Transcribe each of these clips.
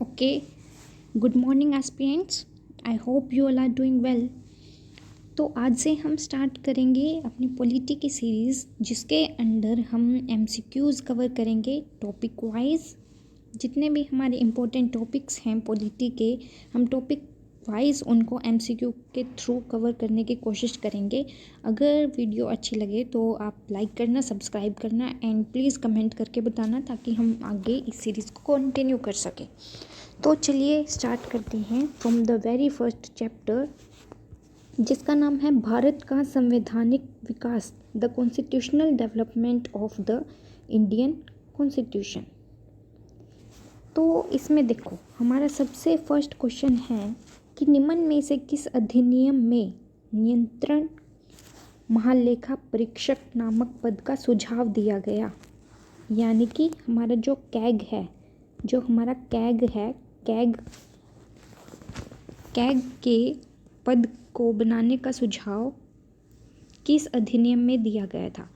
Okay, good morning aspirants. I hope you all are doing well. तो आज से हम स्टार्ट करेंगे अपनी पॉलिटी की सीरीज़, जिसके अंडर हम एमसीक्यूज़ कवर करेंगे टॉपिक वाइज। जितने भी हमारे इम्पोर्टेंट टॉपिक्स हैं पॉलिटी के, हम टॉपिक वाइज उनको एमसीक्यू के थ्रू कवर करने की कोशिश करेंगे। अगर वीडियो अच्छी लगे तो आप लाइक करना, सब्सक्राइब करना एंड प्लीज़ कमेंट करके बताना, ताकि हम आगे इस सीरीज़ को कंटिन्यू कर सकें। तो चलिए स्टार्ट करते हैं from the very first chapter, जिसका नाम है भारत का संवैधानिक विकास, the constitutional development of the Indian constitution. तो इसमें देखो, हमारा सबसे फर्स्ट क्वेश्चन है कि निम्न में से किस अधिनियम में नियंत्रण महालेखा परीक्षक नामक पद का सुझाव दिया गया। यानी कि हमारा जो कैग है, कैग के पद को बनाने का सुझाव किस अधिनियम में दिया गया था।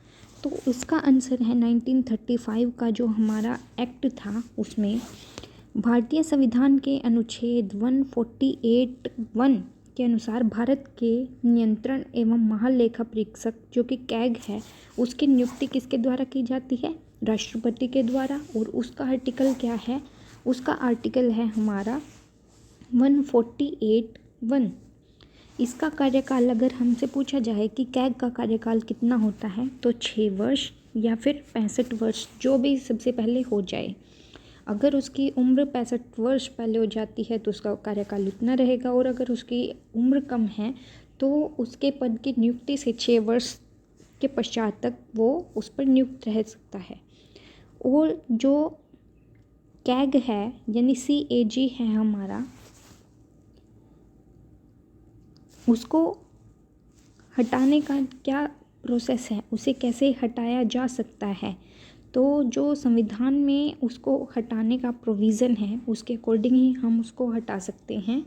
तो उसका आंसर है 1935 का जो हमारा एक्ट था, उसमें भारतीय संविधान के अनुच्छेद 148(1) के अनुसार भारत के नियंत्रण एवं महालेखा परीक्षक जो कि कैग है, उसकी नियुक्ति किसके द्वारा की जाती है? राष्ट्रपति के द्वारा। और उसका आर्टिकल क्या है? उसका आर्टिकल है हमारा 148(1). इसका कार्यकाल अगर हमसे पूछा जाए कि कैग का कार्यकाल कितना होता है, तो 6 वर्ष या फिर 65 वर्ष, जो भी सबसे पहले हो जाए। अगर उसकी उम्र 65 वर्ष पहले हो जाती है तो उसका कार्यकाल उतना रहेगा, और अगर उसकी उम्र कम है तो उसके पद की नियुक्ति से 6 वर्ष के पश्चात तक वो उस पर नियुक्त रह सकता है। और जो कैग है यानी CAG है हमारा, उसको हटाने का क्या प्रोसेस है, उसे कैसे हटाया जा सकता है। तो जो संविधान में उसको हटाने का प्रोविज़न है, उसके अकॉर्डिंग ही हम उसको हटा सकते हैं।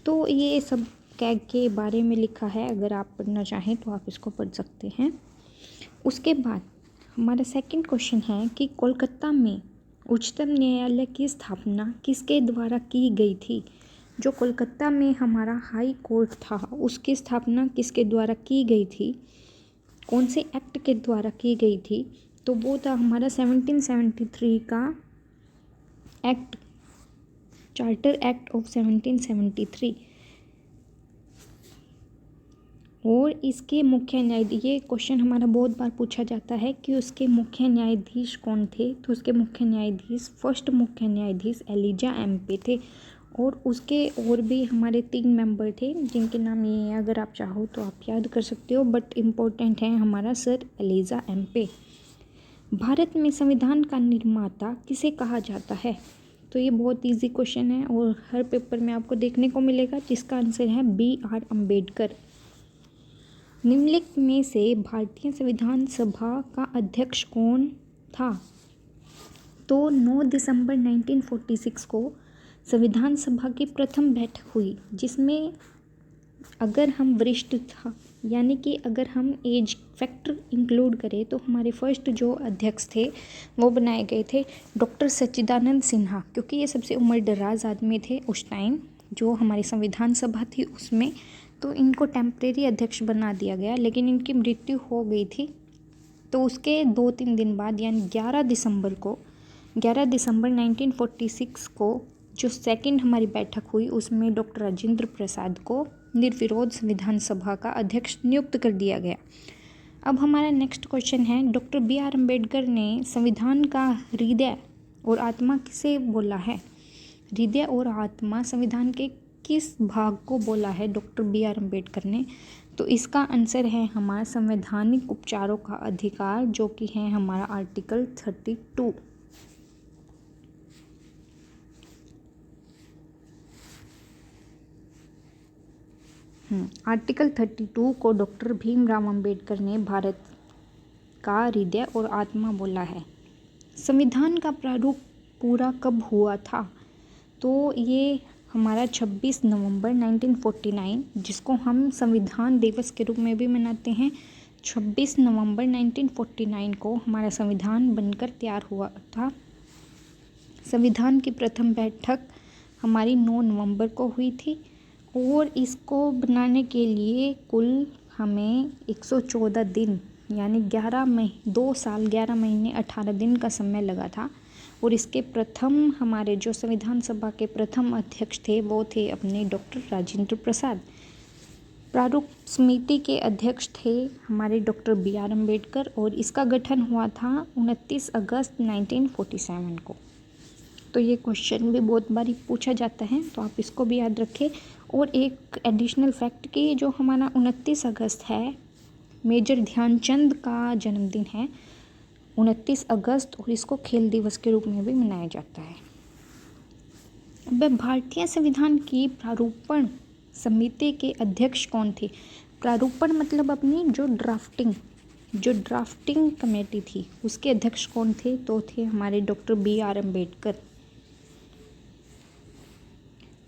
तो ये सब कैग के बारे में लिखा है, अगर आप पढ़ना चाहें तो आप इसको पढ़ सकते हैं। उसके बाद हमारा सेकंड क्वेश्चन है कि कोलकाता में उच्चतम न्यायालय की स्थापना किसके द्वारा की गई थी। जो कोलकाता में हमारा हाई कोर्ट था, उसकी स्थापना किसके द्वारा की गई थी, कौन से एक्ट के द्वारा की गई थी? तो वो था हमारा 1773 का एक्ट, चार्टर एक्ट ऑफ 1773। और इसके मुख्य न्यायाधीश, ये क्वेश्चन हमारा बहुत बार पूछा जाता है कि उसके मुख्य न्यायाधीश कौन थे। तो उसके मुख्य न्यायाधीश, फर्स्ट मुख्य न्यायाधीश एलिजा एम्पे थे। और उसके और भी हमारे 3 मेंबर थे, जिनके नाम ये हैं, अगर आप चाहो तो आप याद कर सकते हो, बट इम्पोर्टेंट है हमारा सर एलिजा एम्पे। भारत में संविधान का निर्माता किसे कहा जाता है? तो ये बहुत इजी क्वेश्चन है और हर पेपर में आपको देखने को मिलेगा, जिसका आंसर है BR अम्बेडकर। निम्नलिखित में से भारतीय संविधान सभा का अध्यक्ष कौन था? तो 9 दिसंबर 1946 को संविधान सभा की प्रथम बैठक हुई, जिसमें अगर हम वरिष्ठ था, यानी कि अगर हम एज फैक्टर इंक्लूड करें, तो हमारे फर्स्ट जो अध्यक्ष थे वो बनाए गए थे डॉक्टर सच्चिदानंद सिन्हा, क्योंकि ये सबसे उम्र दराज आदमी थे उस टाइम जो हमारी संविधान सभा थी उसमें। तो इनको टेम्परेरी अध्यक्ष बना दिया गया, लेकिन इनकी मृत्यु हो गई थी। तो उसके 2-3 दिन बाद, यानी 11 दिसंबर 1946 को जो सेकंड हमारी बैठक हुई, उसमें डॉक्टर राजेंद्र प्रसाद को निर्विरोध संविधान सभा का अध्यक्ष नियुक्त कर दिया गया। अब हमारा नेक्स्ट क्वेश्चन है, डॉक्टर BR अम्बेडकर ने संविधान का हृदय और आत्मा किसे बोला है? हृदय और आत्मा संविधान के किस भाग को बोला है डॉक्टर BR अम्बेडकर ने? तो इसका आंसर है हमारा संवैधानिक उपचारों का अधिकार, जो कि है हमारा आर्टिकल 32। आर्टिकल 32 को डॉक्टर भीमराव अम्बेडकर ने भारत का हृदय और आत्मा बोला है। संविधान का प्रारूप पूरा कब हुआ था? तो ये हमारा 26 नवंबर 1949, जिसको हम संविधान दिवस के रूप में भी मनाते हैं। 26 नवंबर 1949 को हमारा संविधान बनकर तैयार हुआ था। संविधान की प्रथम बैठक हमारी 9 नवंबर को हुई थी और इसको बनाने के लिए कुल हमें 114 दिन यानी 2 साल 11 महीने 18 दिन का समय लगा था। और इसके प्रथम हमारे जो संविधान सभा के प्रथम अध्यक्ष थे वो थे अपने डॉक्टर राजेंद्र प्रसाद। प्रारूप समिति के अध्यक्ष थे हमारे डॉक्टर BR अम्बेडकर और इसका गठन हुआ था 29 अगस्त 1947 को। तो ये क्वेश्चन भी बहुत बारी पूछा जाता है, तो आप इसको भी याद रखें। और एक एडिशनल फैक्ट कि जो हमारा 29 अगस्त है मेजर ध्यानचंद का जन्मदिन है 29 अगस्त और इसको खेल दिवस के रूप में भी मनाया जाता है। अब भारतीय संविधान की प्रारूपण समिति के अध्यक्ष कौन थे? प्रारूपण मतलब अपनी जो ड्राफ्टिंग कमेटी थी उसके अध्यक्ष कौन थे? तो थे हमारे डॉक्टर BR अम्बेडकर।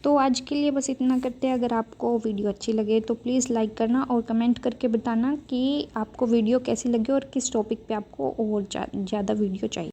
तो आज के लिए बस इतना करते हैं। अगर आपको वीडियो अच्छी लगे तो प्लीज़ लाइक करना और कमेंट करके बताना कि आपको वीडियो कैसी लगी और किस टॉपिक पे आपको और ज़्यादा वीडियो चाहिए।